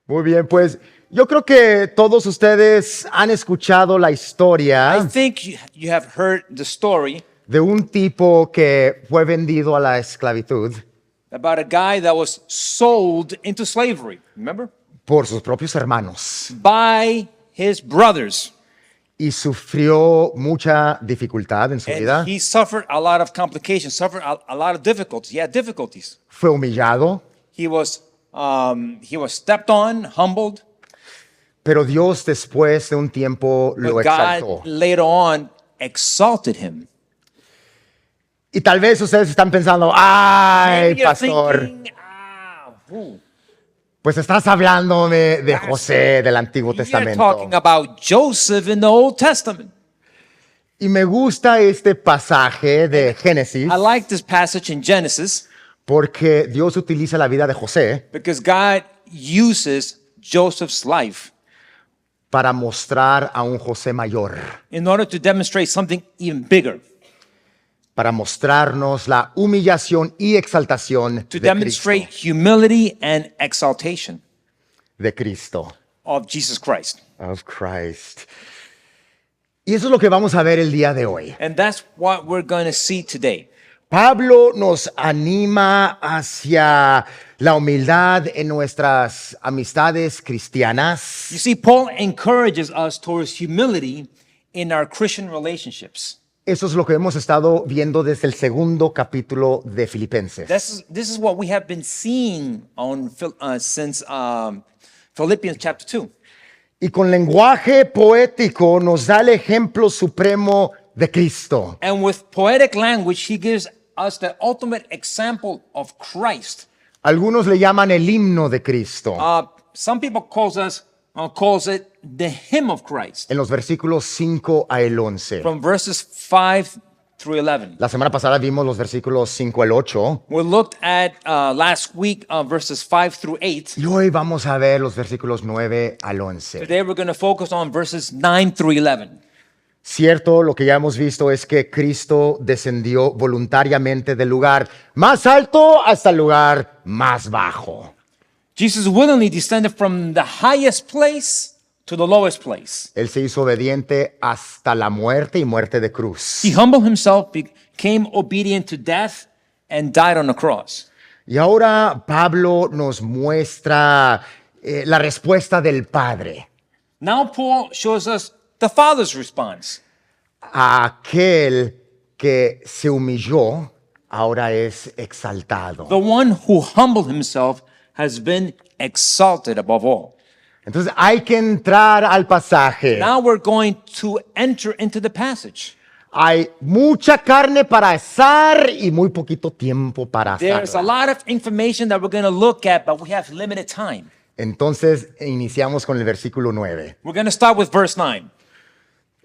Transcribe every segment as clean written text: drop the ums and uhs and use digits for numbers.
Muy bien, pues yo creo que todos ustedes han escuchado la I historia think you have heard the story de un tipo que fue vendido a la esclavitud about a guy that was sold into slavery, remember? por sus propios hermanos By his brothers. y sufrió mucha dificultad en su vida. And he suffered a lot of complications, suffered a lot of difficulties. He had difficulties. Fue humillado, He was stepped on, humbled, pero Dios después de un tiempo lo but exaltó. God later on exalted him. Y tal vez ustedes están pensando, ay, Maybe you're pastor, thinking, who? pues estás hablando de José del Antiguo You're Testamento. talking about Joseph in the Old Testament. Y me gusta este pasaje de Génesis I like this passage in Genesis porque Dios utiliza la vida de José because God uses Joseph's life para mostrar a un José mayor, in order to demonstrate something even bigger, para mostrarnos la humillación y exaltación to de demonstrate Cristo, humility and exaltation de Cristo, of Jesus Christ. of Christ. Y eso es lo que vamos a ver el día de hoy. And that's what we're going to see today. Pablo nos anima hacia la humildad en nuestras amistades cristianas. You see, Paul encourages us towards humility in our Christian relationships. Eso es lo que hemos estado viendo desde el segundo capítulo de Filipenses. This is what we have been seeing since Philippians chapter 2. Y con lenguaje poético nos da el ejemplo supremo de Cristo. And with poetic language, he gives us the ultimate example of Christ. Algunos le llaman el himno de Cristo. Some people calls it the hymn of Christ, En los versículos 5 a el 11. from verses 5 through 11. La semana pasada vimos los versículos 5 al 8. We looked at last week verses 5 through 8. Y hoy vamos a ver los versículos 9 al 11. Today we're going to focus on verses 9 through 11. Cierto, lo que ya hemos visto es que Cristo descendió voluntariamente del lugar más alto hasta el lugar más bajo. Jesus willingly descended from the highest place to the lowest place. Él se hizo obediente hasta la muerte y muerte de cruz. He humbled himself, became obedient to death, and died on the cross. Y ahora Pablo nos muestra la respuesta del Padre Now Paul shows us the Father's response. a aquel que se humilló, ahora es exaltado. The one who humbled himself has been exalted above all. Entonces hay que entrar al pasaje. Now we're going to enter into the passage. Hay mucha carne para asar y muy poquito tiempo para There's a asarla. lot of information that we're going to look at, but we have limited time. Entonces iniciamos con el versículo 9. We're going to start with verse 9.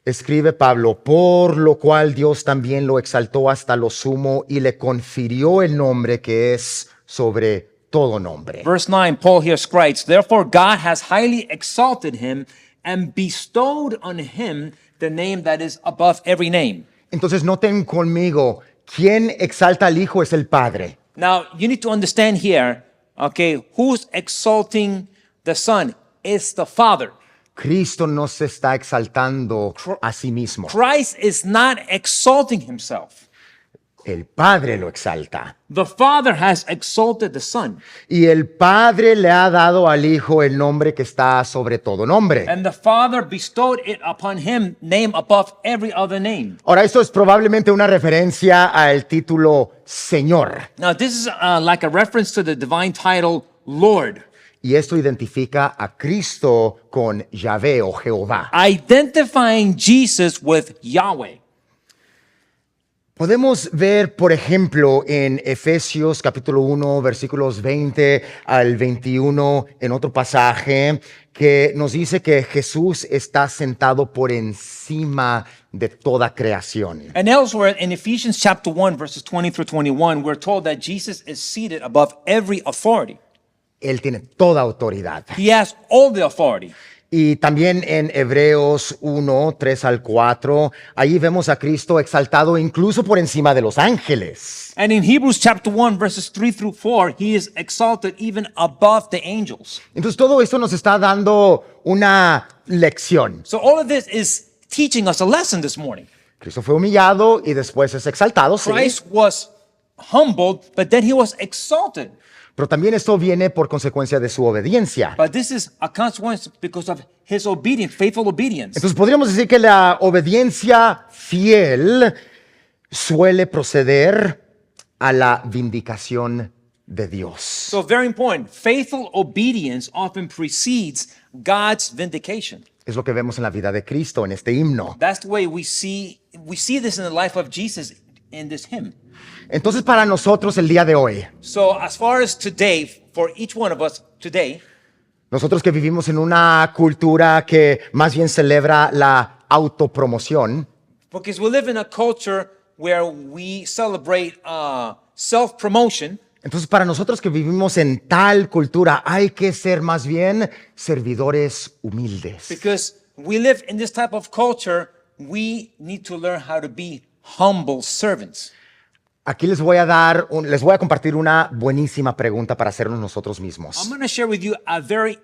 Escribe Pablo, por lo cual Dios también lo exaltó hasta lo sumo y le confirió el nombre que es sobre todo nombre. Verse 9, Paul here writes, therefore God has highly exalted him and bestowed on him the name that is above every name. Entonces noten conmigo, quien exalta al Hijo es el Padre. Now, you need to understand here, okay, who's exalting the Son? It's the Father. Cristo no se está exaltando a sí mismo. Christ is not exalting himself. El Padre lo exalta. The Father has exalted the Son. Y el Padre le ha dado al Hijo el nombre que está sobre todo nombre. And the Father bestowed it upon him, name above every other name. Ahora, esto es probablemente una referencia al título Señor. Now, this is like a reference to the divine title, Lord, Y esto identifica a Cristo con Yahvé o Jehová. identifying Jesus with Yahweh. Podemos ver, por ejemplo, en Efesios capítulo 1, versículos 20 al 21, en otro pasaje, que nos dice que Jesús está sentado por encima de toda creación. And elsewhere in Ephesians chapter 1, verses 20 through 21, we're told that Jesus is seated above every authority. Él tiene toda autoridad. He has all the authority. Y también en Hebreos 1, 3 al 4, allí vemos a Cristo exaltado incluso por encima de los ángeles. And in Hebrews chapter 1, verses 3 through 4, he is exalted even above the angels. Entonces todo esto nos está dando una lección. So all of this is teaching us a lesson this morning. Cristo fue humillado y después es exaltado, sí. Christ was humbled, but then he was exalted. Pero también esto viene por consecuencia de su obediencia. But this is a consequence because of his obedience, faithful obedience. Entonces podríamos decir que la obediencia fiel suele proceder a la vindicación de Dios. So very important. Faithful obedience often precedes God's vindication. Es lo que vemos en la vida de Cristo, en este himno. That's the way we see this in the life of Jesus in this hymn. Entonces para nosotros el día de hoy, So as far as today, for each one of us today, nosotros que vivimos en una cultura que más bien celebra la autopromoción, because we live in a culture where we celebrate self-promotion, entonces para nosotros que vivimos en tal cultura hay que ser más bien servidores humildes. because we live in this type of culture, we need to learn how to be humble servants. Aquí les voy a compartir una buenísima pregunta para hacernos nosotros mismos. I'm going to share with you a very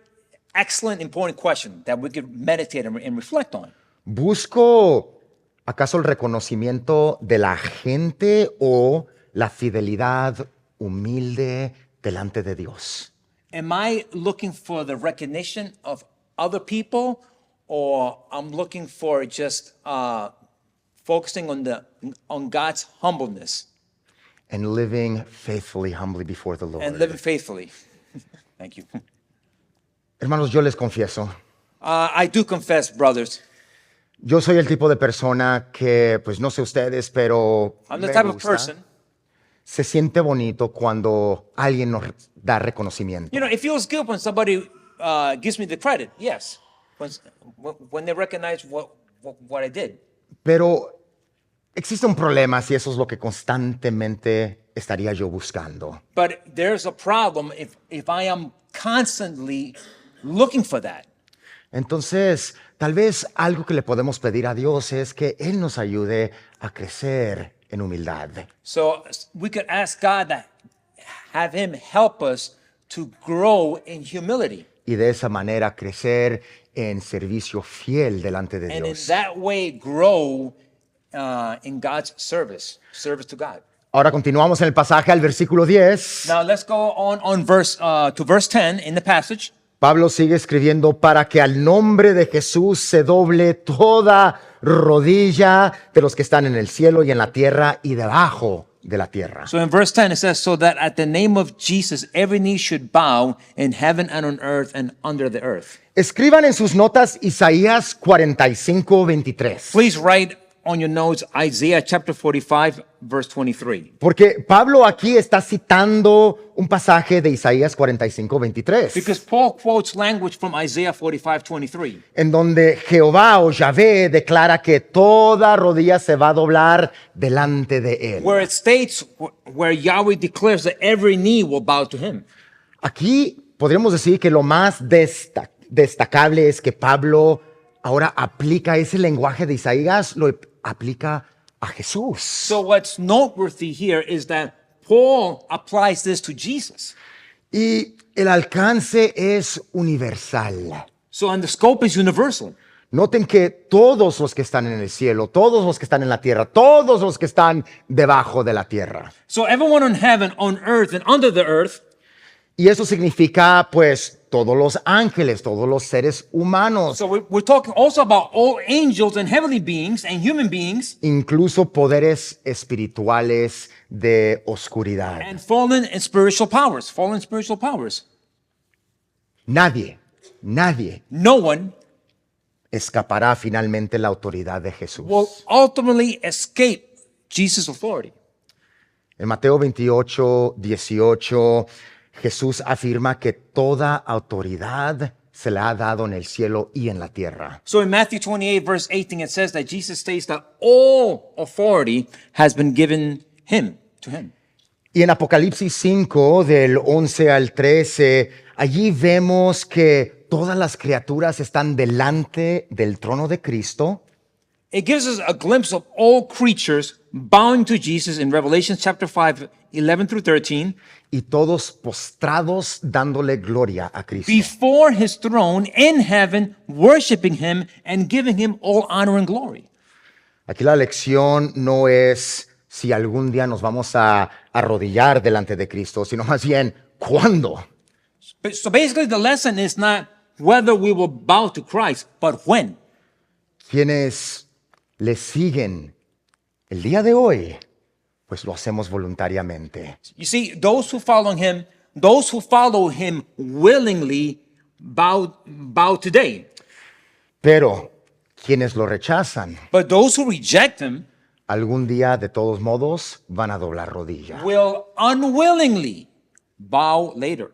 excellent, important question that we could meditate and reflect on. ¿Busco acaso el reconocimiento de la gente o la fidelidad humilde delante de Dios? Am I looking for the recognition of other people, or I'm looking for just focusing on God's humbleness And living faithfully, humbly before the Lord. and living faithfully? Thank you. Hermanos, yo les confieso, I do confess, brothers, yo soy el tipo de persona que, pues no sé ustedes, pero I'm the me type of gusta. person. Se siente bonito cuando alguien nos da reconocimiento. You know, it feels good when somebody gives me the credit. Yes, when they recognize what I did. Pero existe un problema si eso es lo que constantemente estaría yo buscando. But there's a problem if I am constantly looking for that. Entonces, tal vez algo que le podemos pedir a Dios es que Él nos ayude a crecer en humildad. So we could ask God to have Him help us to grow in humility. Y de esa manera crecer en servicio fiel delante de And in Dios. that way, grow in God's service to God. Ahora continuamos en el pasaje al versículo 10. Now let's go on to verse 10 in the passage. Pablo sigue escribiendo para que al nombre de Jesús se doble toda rodilla de los que están en el cielo y en la tierra y debajo de la tierra. So in verse 10 it says, so that at the name of Jesus every knee should bow in heaven and on earth and under the earth. Escriban en sus notas Isaías 45:23. Please write on your notes Isaiah chapter 45 verse 23. Porque Pablo aquí está citando un pasaje de Isaías 45:23, Because Paul quotes language from Isaiah 45:23. en donde Jehová o Yahvé declara que toda rodilla se va a doblar delante de él. Where it states where Yahweh declares that every knee will bow to him. Aquí podríamos decir que lo más destacable es que Pablo ahora aplica ese lenguaje de Isaías, lo aplica a Jesús. So what's noteworthy here is that Paul applies this to Jesus. Y el alcance es universal. So and the scope is universal. Noten que todos los que están en el cielo, todos los que están en la tierra, todos los que están debajo de la tierra. So everyone on heaven, on earth, and under the earth. Y eso significa, pues, todos los ángeles, todos los seres humanos, So we're talking also about all angels and heavenly beings and human beings incluso poderes espirituales de oscuridad. and fallen and spiritual powers. Fallen spiritual powers. Nadie No one escapará finalmente la autoridad de Jesús. will ultimately escape Jesus' authority. En Mateo 28:18, Jesús afirma que toda autoridad se le ha dado en el cielo y en la tierra. So in Matthew 28, verse 18, it says that Jesus states that all authority has been given to him. Y en Apocalipsis 5, del 11 al 13, allí vemos que todas las criaturas están delante del trono de Cristo, it gives us a glimpse of all creatures bowing to Jesus in Revelation chapter 5, 11 through 13, y todos postrados dándole gloria a Cristo. before his throne in heaven, worshiping him and giving him all honor and glory. Aquí la lección no es si algún día nos vamos a arrodillar delante de Cristo, sino más bien cuándo. So basically, the lesson is not whether we will bow to Christ, but when. Quienes le siguen el día de hoy, pues lo hacemos voluntariamente. You see, those who follow him willingly bow today. Pero quienes lo rechazan, But those who reject him algún día de todos modos van a doblar rodilla. will unwillingly bow later.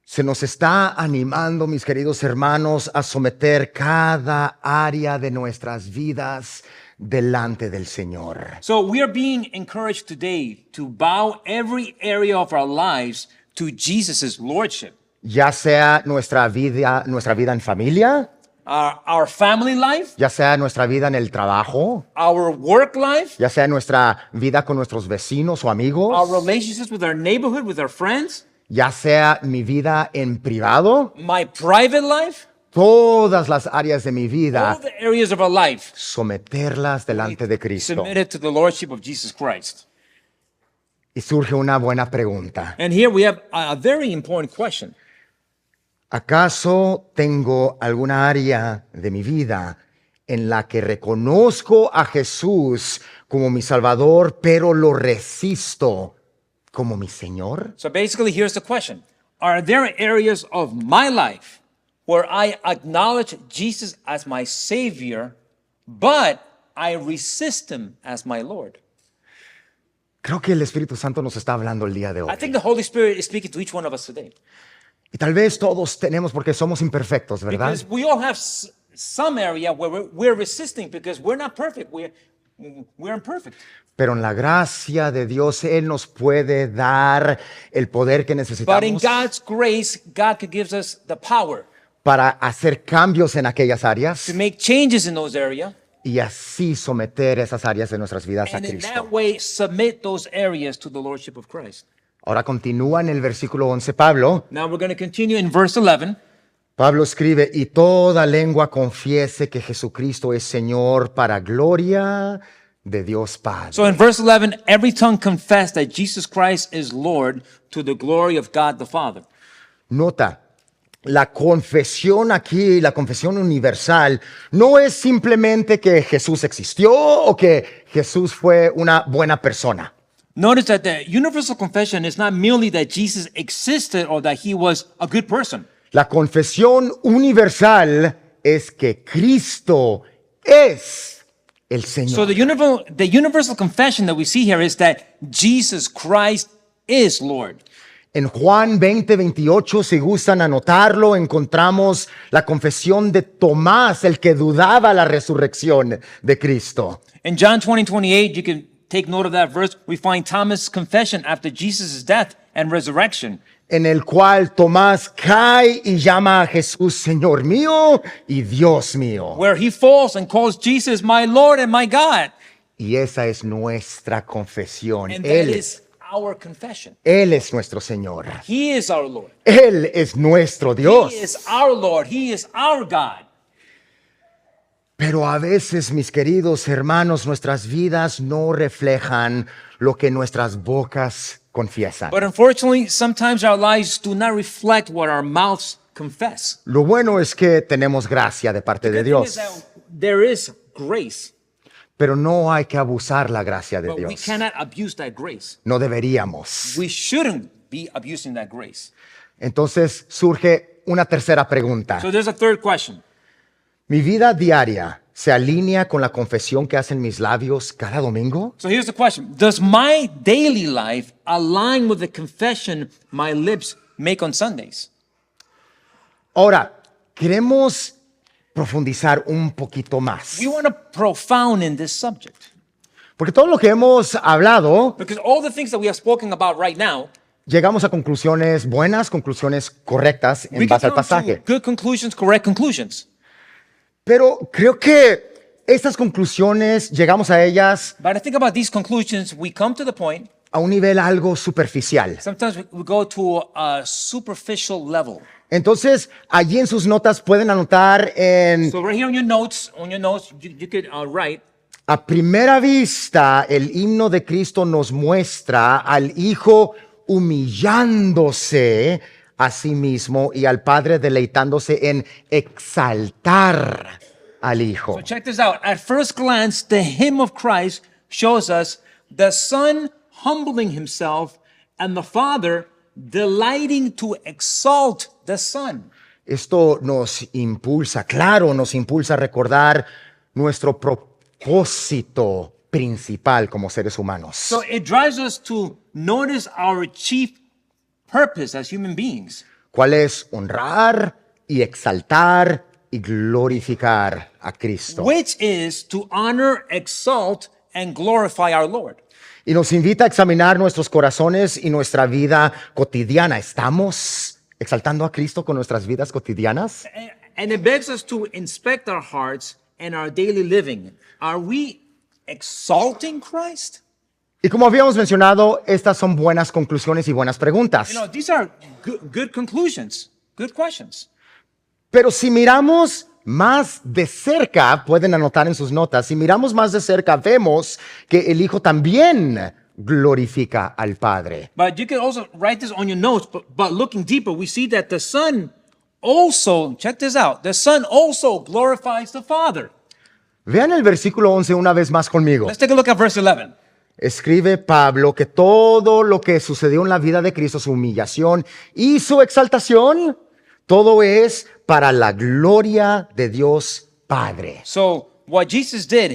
Se nos está animando, mis queridos hermanos, a someter cada área de nuestras vidas delante del Señor. So we are being encouraged today to bow every area of our lives to Jesus' lordship. Ya sea nuestra vida en familia, Our family life, ya sea nuestra vida en el trabajo, our work life, ya sea nuestra vida con nuestros vecinos o our amigos, relationships with our neighborhood, with our friends, ya sea mi vida en privado, my private life, todas las áreas de mi all vida, the areas of our life someterlas delante de Cristo. submitted to the lordship of Jesus Christ. Y surge una buena pregunta. And here we have a very important question. ¿Acaso tengo alguna área de mi vida en la que reconozco a Jesús como mi Salvador, pero lo resisto como mi Señor? So basically, here's the question. Are there areas of my life where I acknowledge Jesus as my Savior, but I resist him as my Lord? Creo que el Espíritu Santo nos está hablando el día de hoy. I think the Holy Spirit is speaking to each one of us today. Y tal vez todos tenemos porque somos imperfectos, ¿verdad? Because we all have some area where we're resisting because we're not perfect. We're imperfect. Pero en la gracia de Dios, Él nos puede dar el poder que But in necesitamos God's grace, God gives us the power para hacer cambios en aquellas áreas to make changes in those areas, y así someter esas áreas de nuestras vidas a and in Cristo. that way submit those areas to the Lordship of Christ. Ahora continúa en el versículo 11 Pablo. Now we're going to continue in verse 11. Pablo escribe, y toda lengua confiese que Jesucristo es Señor para gloria de Dios Padre. So in verse 11, every tongue confess that Jesus Christ is Lord to the glory of God the Father. Nota, la confesión aquí, la confesión universal, no es simplemente que Jesús existió o que Jesús fue una buena persona. Notice that the universal confession is not merely that Jesus existed or that he was a good person. La confesión universal es que Cristo es el Señor. So the universal confession that we see here is that Jesus Christ is Lord. En Juan 20:28, si gustan anotarlo, encontramos la confesión de Tomás, el que dudaba la resurrección de Cristo. In John 20:28, you can take note of that verse. We find Thomas' confession after Jesus' death and resurrection, En el cual Tomás cae y llama a Jesús Señor mío y Dios mío. where he falls and calls Jesus my Lord and my God. Y esa es nuestra confesión. And that Él is our confession. es nuestro Señor. He is our Lord. Él es nuestro Dios. He is our Lord. He is our God. Pero a veces, mis queridos hermanos, nuestras vidas no reflejan lo que nuestras bocas confiesan. But unfortunately, sometimes our lives do not reflect what our mouths confess. Lo bueno es que tenemos gracia de parte de The thing is Dios, that there is grace, pero no hay que abusar la gracia de but we Dios. cannot abuse that grace. No deberíamos. We shouldn't be abusing that grace. Entonces surge una tercera pregunta. So there's a third question. ¿Mi vida diaria se alinea con la confesión que hacen mis labios cada domingo? So here's the question. Does my daily life align with the confession my lips make on Sundays? Ahora, queremos profundizar un poquito más. We want to profound in this subject. Porque todo lo que hemos hablado Because all the things that we have spoken about right now llegamos a conclusiones buenas, conclusiones correctas We en can base al come to pasaje. good conclusions, correct conclusions. Pero creo que estas conclusiones, llegamos a ellas But I think about these conclusions, we come to the point, a un nivel algo superficial. sometimes we go to a superficial level. Entonces, allí en sus notas pueden anotar en So right here on your notes, you could write, a primera vista, el himno de Cristo nos muestra al Hijo humillándose a sí mismo y al Padre deleitándose en exaltar al Hijo. so check this out. At first glance, the hymn of Christ shows us the Son humbling himself and the Father delighting to exalt the Son. Esto nos impulsa, claro, nos impulsa a recordar nuestro propósito principal como seres humanos. So it drives us to notice our chief purpose as human beings, ¿Cuál es? Honrar y exaltar y glorificar a Cristo. which is to honor, exalt, and glorify our Lord. Y nos invita a examinar nuestros corazones y nuestra vida cotidiana. ¿Estamos exaltando a Cristo con nuestras vidas cotidianas? And it begs us to inspect our hearts and our daily living. Are we exalting Christ? Y como habíamos mencionado, estas son buenas conclusiones y buenas preguntas. You know, these are good conclusions, good questions. Pero si miramos más de cerca, pueden anotar en sus notas, si miramos más de cerca, vemos que el Hijo también glorifica al Padre. But you can also write this on your notes, but looking deeper, we see that the Son also, check this out, the Son also glorifies the Father. Vean el versículo 11 una vez más conmigo. Let's take a look at verse 11. Escribe Pablo que todo lo que sucedió en la vida de Cristo, su humillación y su exaltación, todo es para la gloria de Dios Padre. So what Jesus did,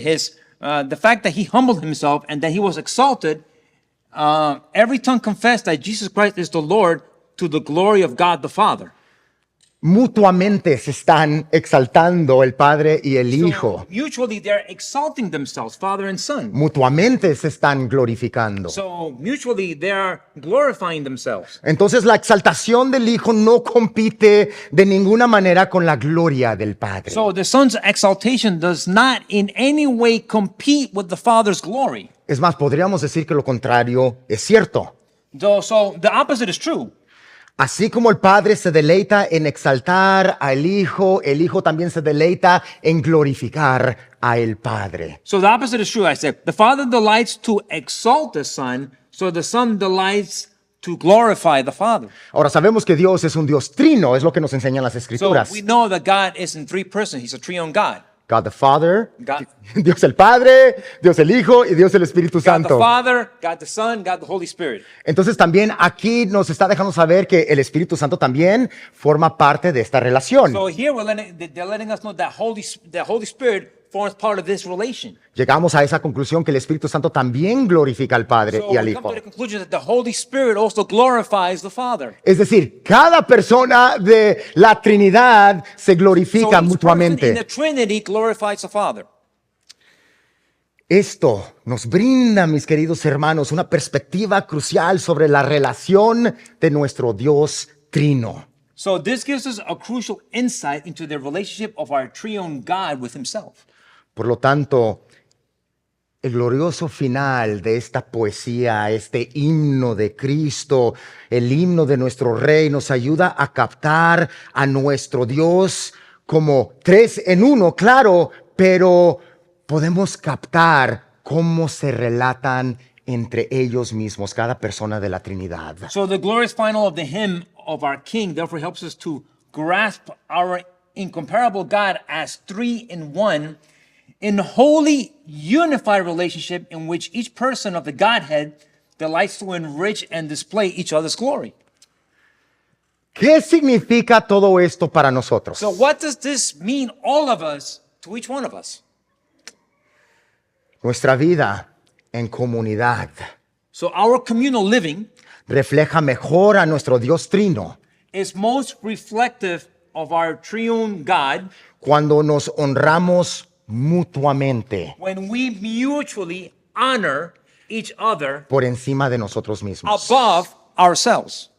the fact that he humbled himself and that he was exalted, every tongue confessed that Jesus Christ is the Lord to the glory of God the Father. Mutuamente se están exaltando el Padre y el Hijo. So mutually, they're exalting themselves, Father and Son. Mutuamente se están glorificando. So mutually, they're glorifying themselves. Entonces la exaltación del Hijo no compite de ninguna manera con la gloria del Padre. So the Son's exaltation does not in any way compete with the Father's glory. Es más, podríamos decir que lo contrario es cierto. So the opposite is true. Así como el Padre se deleita en exaltar al Hijo, el Hijo también se deleita en glorificar a el Padre. So the opposite is true. I said the Father delights to exalt the Son, so the Son delights to glorify the Father. Ahora sabemos que Dios es un Dios trino, es lo que nos enseñan las So Escrituras. we know that God is in three persons. He's a triune God. God the Father, God, Dios el Padre, Dios el Hijo y Dios el Espíritu God the Santo. Father, God the Son, God the Holy Spirit. Entonces también aquí nos está dejando saber que el Espíritu Santo también forma parte de esta relación. So here they're letting us know that the Holy Spirit forms part of this relation. Llegamos a esa conclusión que el Espíritu Santo también glorifica al Padre So y al we come Hijo. to the conclusion that the Holy Spirit also glorifies the Father. Es decir, cada persona de la Trinidad se So glorifica each person in the mutuamente. Trinity glorifies the Father. Esto nos brinda, mis queridos hermanos, una perspectiva crucial sobre la relación de nuestro Dios Trino. So this gives us a crucial insight into the relationship of our triune God with himself. Por lo tanto, el glorioso final de esta poesía, este himno de Cristo, el himno de nuestro Rey, nos ayuda a captar a nuestro Dios como tres en uno, claro, pero podemos captar cómo se relatan entre ellos mismos, cada persona de la Trinidad. So the glorious final of the hymn of our King therefore helps us to grasp our incomparable God as three in one in holy unified relationship in which each person of the Godhead delights to enrich and display each other's glory. ¿Qué significa todo esto para nosotros? So what does this mean, all of us, to each one of us? Nuestra vida en comunidad So our communal living refleja mejor a nuestro Dios Trino is most reflective of our triune God cuando nos honramos mutuamente when we mutually honor each other por encima de nosotros mismos. above ourselves.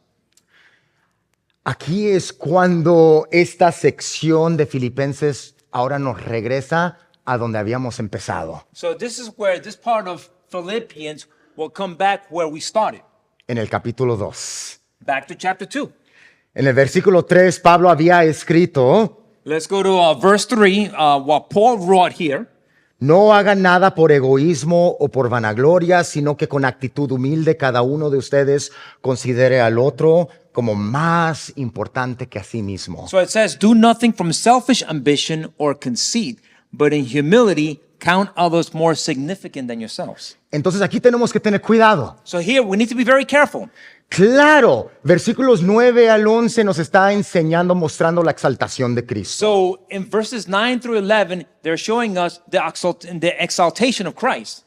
Aquí es cuando esta sección de Filipenses ahora nos regresa a donde habíamos empezado, So this is where this part of Philippians will come back where we started, en el capítulo 2. back to chapter 2. En el versículo 3, Pablo había escrito: Let's go to verse 3, what Paul wrote here. no hagan nada por egoísmo o por vanagloria, sino que con actitud humilde cada uno de ustedes considere al otro como más importante que a sí mismo. So it says, do nothing from selfish ambition or conceit, but in humility count others more significant than yourselves. Entonces aquí tenemos que tener cuidado. So here we need to be very careful. Claro, versículos 9 al 11 nos está enseñando, mostrando la exaltación de Cristo. So in verses 9 through 11, they're showing us the exaltation of Christ.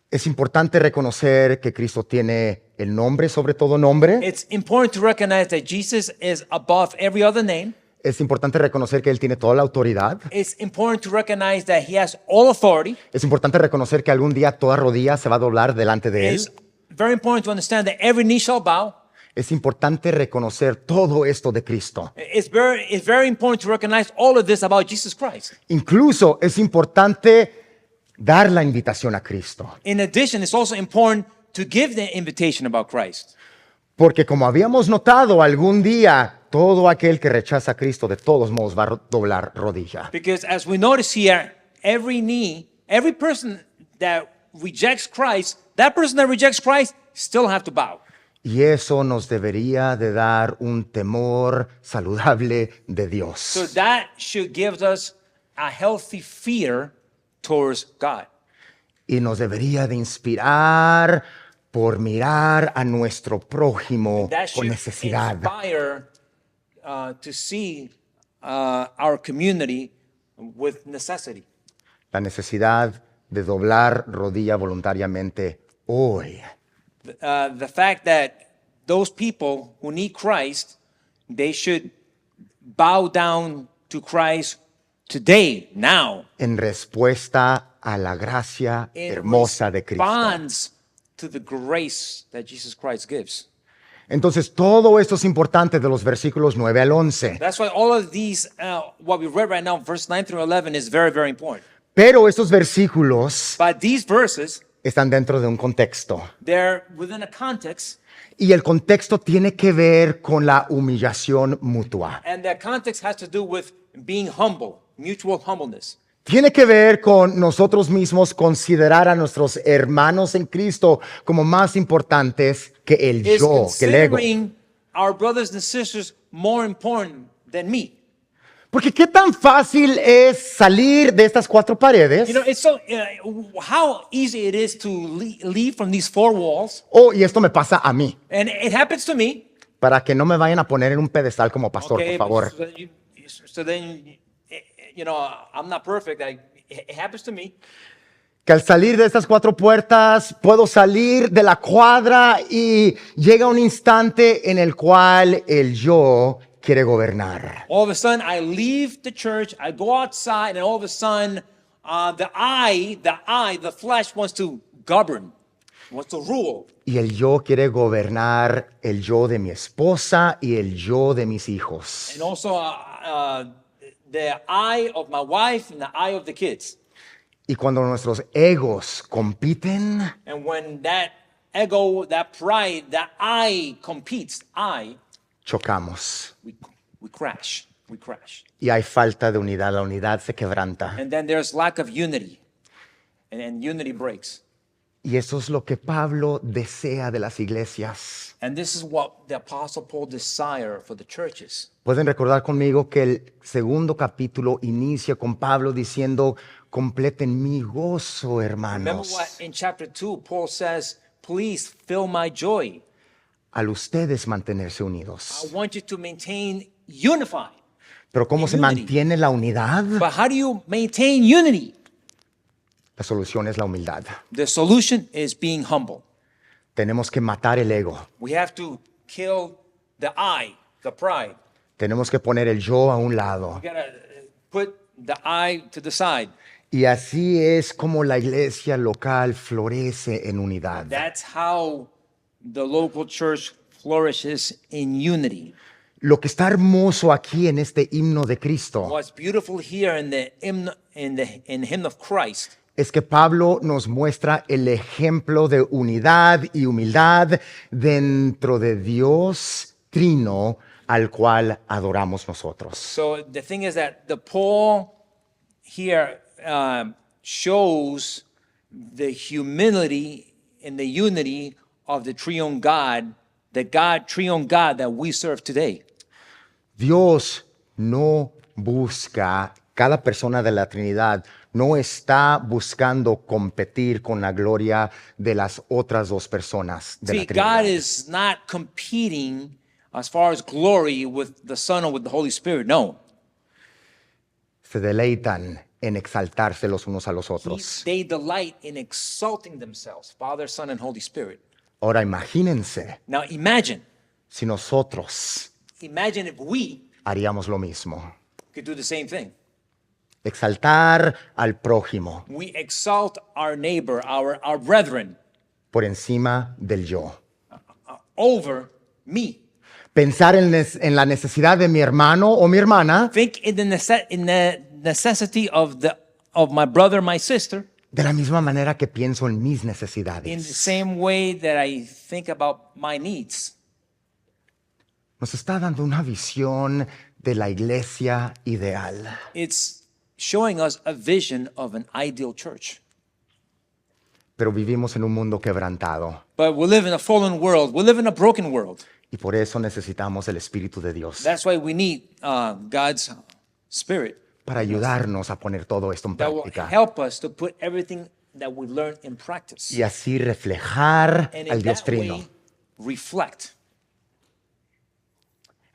Es importante reconocer que Cristo tiene el nombre sobre todo nombre. It's important to recognize that Jesus is above every other name. Es importante reconocer que Él tiene toda la autoridad. It's important to recognize that he has all authority. Es importante reconocer que algún día toda rodilla se va a doblar delante de Él. It's very important to understand that every knee shall bow. Es importante reconocer todo esto de Cristo. It's very important to recognize all of this about Jesus Christ. Incluso es importante dar la invitación a Cristo. In addition, it's also important to give the invitation about Christ. Porque como habíamos notado, algún día todo aquel que rechaza a Cristo de todos modos va a doblar rodilla. Because as we notice here, every person that rejects Christ, that person that rejects Christ still have to bow. Y eso nos debería de dar un temor saludable de Dios. So that should give us a healthy fear towards God. Y nos debería de inspirar por mirar a nuestro prójimo That con should necesidad. inspire to see our community with necessity. La necesidad de doblar rodilla voluntariamente hoy. The fact that those people who need Christ, they should bow down to Christ today, now, En respuesta a la gracia in hermosa de Cristo. response to the grace that Jesus Christ gives. Entonces, todo esto es importante de los versículos 9 al 11. That's why all of these, what we read right now, verse 9 through 11, is very, very important. Pero estos versículos But these verses, están dentro de un contexto. they're within a context, Y el contexto tiene que ver con la humillación mutua. and that context has to do with being humble, mutual humbleness. Tiene que ver con nosotros mismos considerar a nuestros hermanos en Cristo como más importantes que el Is yo, que el ego. considering our brothers and sisters more important than me. Porque qué tan fácil es salir de estas cuatro paredes. You know, it's so how easy it is to leave from these four walls, Oh, y esto me pasa a mí. and it happens to me. Para que no me vayan a poner en un pedestal como pastor, Okay, por favor. so then, you know, I'm not perfect. It happens to me. Que al salir de estas cuatro puertas puedo salir de la cuadra y llega un instante en el cual el yo quiere gobernar. All of a sudden, I leave the church, I go outside, and all of a sudden, the flesh wants to govern, wants to rule. Y el yo quiere gobernar el yo de mi esposa y el yo de mis hijos. And also, the eye of my wife and the eye of the kids. Y cuando nuestros egos compiten, And when that ego, that pride, that I competes, chocamos. we crash. We crash. Y hay falta de unidad, la unidad se quebranta. And then there's lack of unity. And unity breaks. Y eso es lo que Pablo desea de las iglesias. And this is what the Apostle Paul desired for the churches. Pueden recordar conmigo que el segundo capítulo inicia con Pablo diciendo, completen mi gozo, Remember hermanos. what in chapter 2, Paul says, please fill my joy. Al ustedes mantenerse I unidos. want you to maintain unified. Pero ¿cómo se Unity. mantiene la unidad? But how do you maintain unity? La solución es la humildad. The solution is being humble. Tenemos que matar el ego. We have to kill the I, the pride. Tenemos que poner el yo a un lado. We gotta put the I to the side. Y así es como la iglesia local florece en unidad. That's how the local church flourishes in unity. Lo que está hermoso aquí en este himno de Cristo What's beautiful here in the hymn of Christ es que Pablo nos muestra el ejemplo de unidad y humildad dentro de Dios Trino al cual adoramos nosotros. So the thing is that the Paul here shows the humility and the unity of the triune God, triune God that we serve today. Dios no busca, cada persona de la Trinidad no está buscando competir con la gloria de las otras dos personas de la See, Trinidad. God is not competing as far as glory with the Son or with the Holy Spirit. No. Se deleitan en exaltarse los unos a los otros. They delight in exalting themselves, Father, Son, and Holy Spirit. Ahora imagínense Now imagine si nosotros if we haríamos lo mismo. could do the same thing. Exaltar al prójimo We exalt our neighbor, our brethren, por encima del yo. over me. Pensar en la necesidad de mi hermano o mi hermana Think in the necessity of my brother, my sister, de la misma manera que pienso en mis in the necesidades. same way that I think about my needs. Nos está dando una visión de la iglesia ideal. It's showing us a vision of an ideal church. Pero vivimos en un mundo quebrantado But we live in a fallen world. We live in a broken world. y por eso necesitamos el Espíritu de Dios That's why we need God's Spirit para ayudarnos a poner todo esto en that will práctica help us to put everything that we learn in practice. y así reflejar And al in Dios that Trino, way, reflect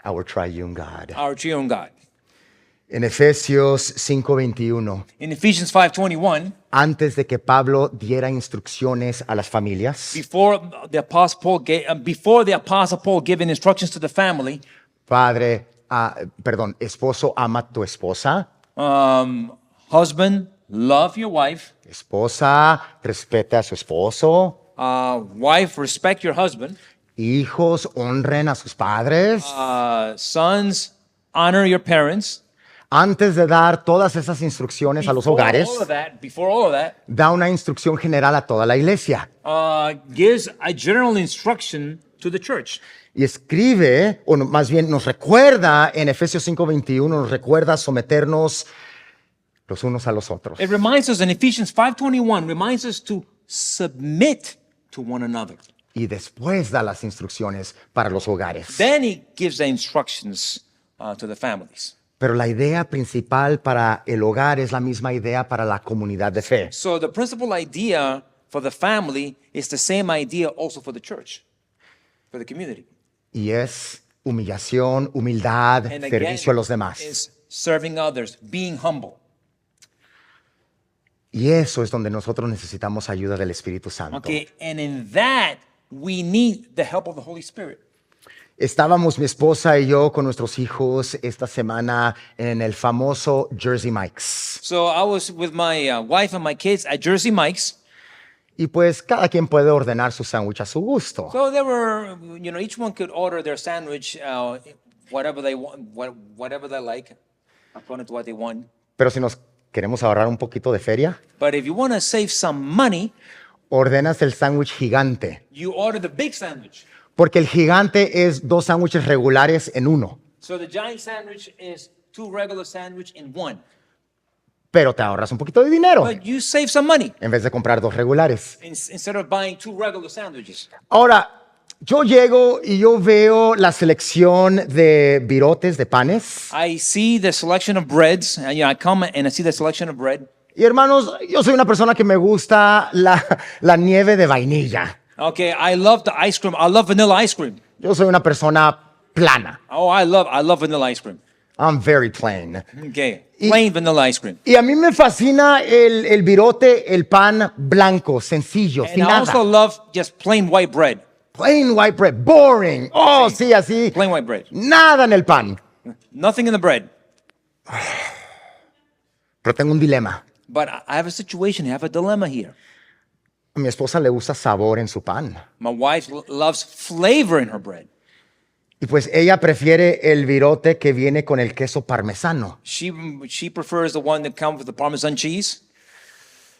our triune God. our triune God. En Efesios 5:21, In Ephesians 5:21, antes de que Pablo diera instrucciones a las familias, before the Apostle Paul giving instructions to the family, esposo, ama a tu esposa, husband, love your wife. esposa, respeta a su esposo, Wife, respect your husband. hijos, honren a sus padres. Sons, honor your parents. Antes de dar todas esas instrucciones a los hogares, Before all of that, da una instrucción general a toda la iglesia. gives a general instruction to the church. Y escribe, o más bien nos recuerda en Efesios 5:21, nos recuerda someternos los unos a los otros. It reminds us in Ephesians 5:21, reminds us to submit to one another. Y después da las instrucciones para los hogares. Then he gives the instructions to the families. Pero la idea principal para el hogar es la misma idea para la comunidad de fe. So the principal idea for the family is the same idea also for the church, for the community. Y es humillación, humildad, And again, servicio a los demás. is serving others, being humble. Y eso es donde nosotros necesitamos ayuda del Espíritu Santo. Okay, and in that we need the help of the Holy Spirit. Estábamos mi esposa y yo con nuestros hijos esta semana en el famoso Jersey Mike's. So I was with my wife and my kids at Jersey Mike's. Y pues cada quien puede ordenar su sándwich a su gusto. So there were, each one could order their sandwich, whatever they want, whatever they like, according to what they want. Pero si nos queremos ahorrar un poquito de feria, But if you want to save some money, ordenas el sándwich gigante. you order the big sandwich. Porque el gigante es 2 sándwiches regulares en uno. So the giant sandwich is 2 regular sandwich in one. Pero te ahorras un poquito de dinero But you save some money en vez de comprar 2 regulares. instead of buying 2 regular sandwiches. Ahora, yo llego y yo veo la selección de virotes, de panes. I see the selection of breads, and I come and I see the selection of bread. Y hermanos, yo soy una persona que me gusta la nieve de vainilla. Okay, I love the ice cream. I love vanilla ice cream. Yo soy una persona plana. Oh, I love vanilla ice cream. I'm very plain. Okay, plain vanilla ice cream. Y a mí me fascina el virote, el pan blanco, sencillo, And sin I nada. also love just plain white bread. Plain white bread, boring. Oh, sí, así. Plain white bread. Nada en el pan. Nothing in the bread. Pero tengo un dilema. But I have a situation, I have a dilemma here. A mi esposa le gusta sabor en su pan. My wife loves flavor in her bread. Y pues ella prefiere el virote que viene con el queso parmesano. She prefers the one that comes with the Parmesan cheese.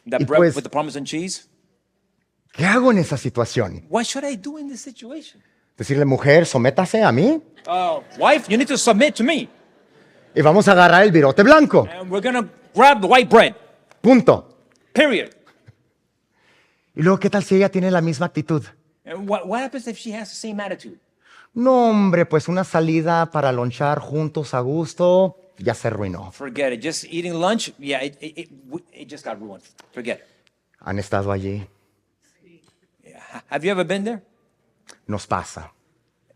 That Y bread pues- with the Parmesan cheese. ¿Qué hago en esa situación? What should I do in this situation? Decirle, mujer, sométase a mí Wife, you need to submit to me. y vamos a agarrar el virote blanco. And we're going to grab the white bread. Punto. Period. Y luego, ¿qué tal si ella tiene la misma actitud? And what happens if she has the same attitude? No, hombre, pues una salida para lonchar juntos a gusto ya se arruinó. Forget it. Just eating lunch, yeah, it just got ruined. Forget it. ¿Han estado allí? Have you ever been there? Nos pasa.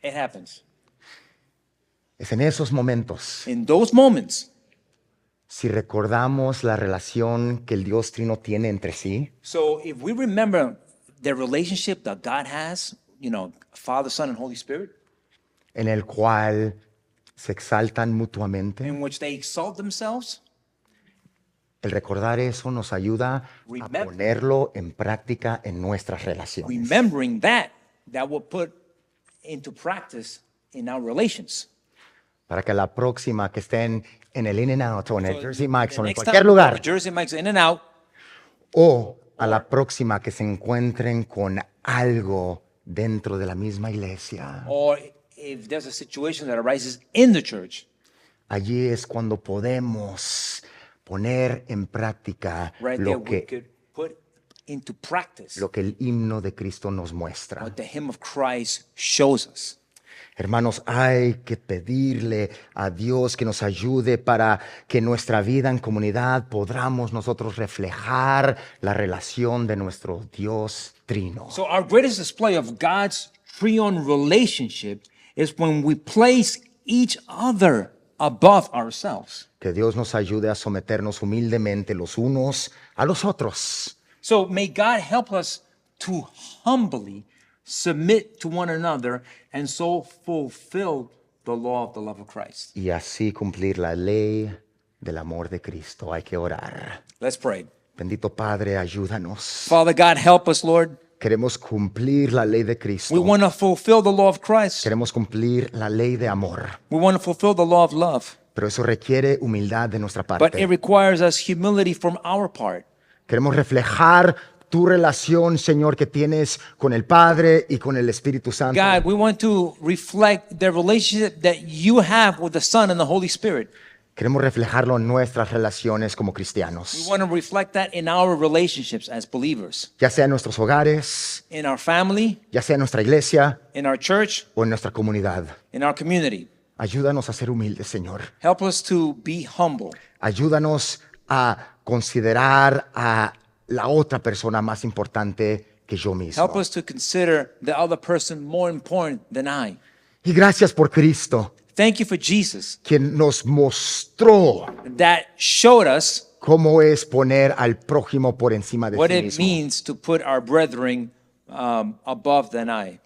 It happens. Es en esos momentos, In those moments, si recordamos la relación que el Dios Trino tiene entre sí, so if we remember the relationship that God has, Father, Son, and Holy Spirit, en el cual se exaltan mutuamente, in which they exalt themselves, el recordar eso nos ayuda a Remember- ponerlo en práctica en nuestras relaciones. remembering that will put into practice in our relations. Para que la próxima que estén en el In-N-Out o en el Jersey Mike's The o en next cualquier time we go lugar, to Jersey Mike's In and Out, o a la próxima que se encuentren con algo dentro de la misma iglesia, or if there's a situation that arises in the church, allí es cuando podemos poner en práctica right there lo we que, could put into practice lo que el himno de Cristo nos muestra. what the hymn of Christ shows us. Hermanos, hay que pedirle a Dios que nos ayude para que en nuestra vida en comunidad podamos nosotros reflejar la relación de nuestro Dios Trino. So our greatest display of God's triune relationship is when we place each other above ourselves. Que Dios nos ayude a someternos humildemente los unos a los otros. So may God help us to humbly submit to one another and so fulfill the law of the love of Christ. Y así cumplir la ley del amor de Cristo. Hay que orar. Let's pray. Bendito Padre, ayúdanos. Father God, help us, Lord. Queremos cumplir la ley de We Cristo. want to fulfill the law of Christ. Queremos cumplir la ley de amor. We want to fulfill the law of love. Pero eso requiere humildad de nuestra But parte. it requires us humility from our part. Queremos reflejar tu relación, Señor, que tienes con el Padre y con el Espíritu Santo. God, we want to reflect the relationship that you have with the Son and the Holy Spirit. Queremos reflejarlo en nuestras relaciones como We cristianos, want to reflect that in our relationships as believers, ya sea en nuestros hogares, in our family, ya sea en nuestra iglesia in our church, o en nuestra comunidad. in our community. Ayúdanos a ser humildes, Señor. Help us to be humble. Ayúdanos a considerar a la otra persona más importante que yo mismo. Help us to consider the other person more important than I. Y gracias por Cristo, Thank you for Jesus quien nos mostró that showed us cómo es poner al prójimo por encima de what sí it mismo. means to put our brethren above than I.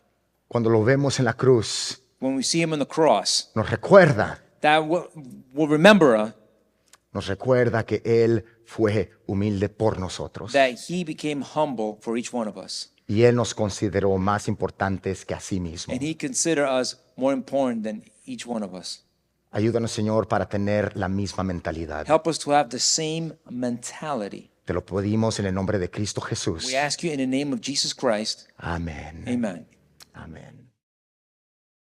Cuando lo vemos en la cruz, When we see him on the cross, nos recuerda that will remember nos recuerda que Él fue humilde por nosotros. that he became humble for each one of us. Y Él nos consideró más importantes que a sí mismo. And he considered us more important than each one of us. Ayúdanos, Señor, para tener la misma mentalidad. Help us to have the same mentality. Te lo pedimos en el nombre de Cristo Jesús. We ask you in the name of Jesus Christ. Amén. Amen. Amén.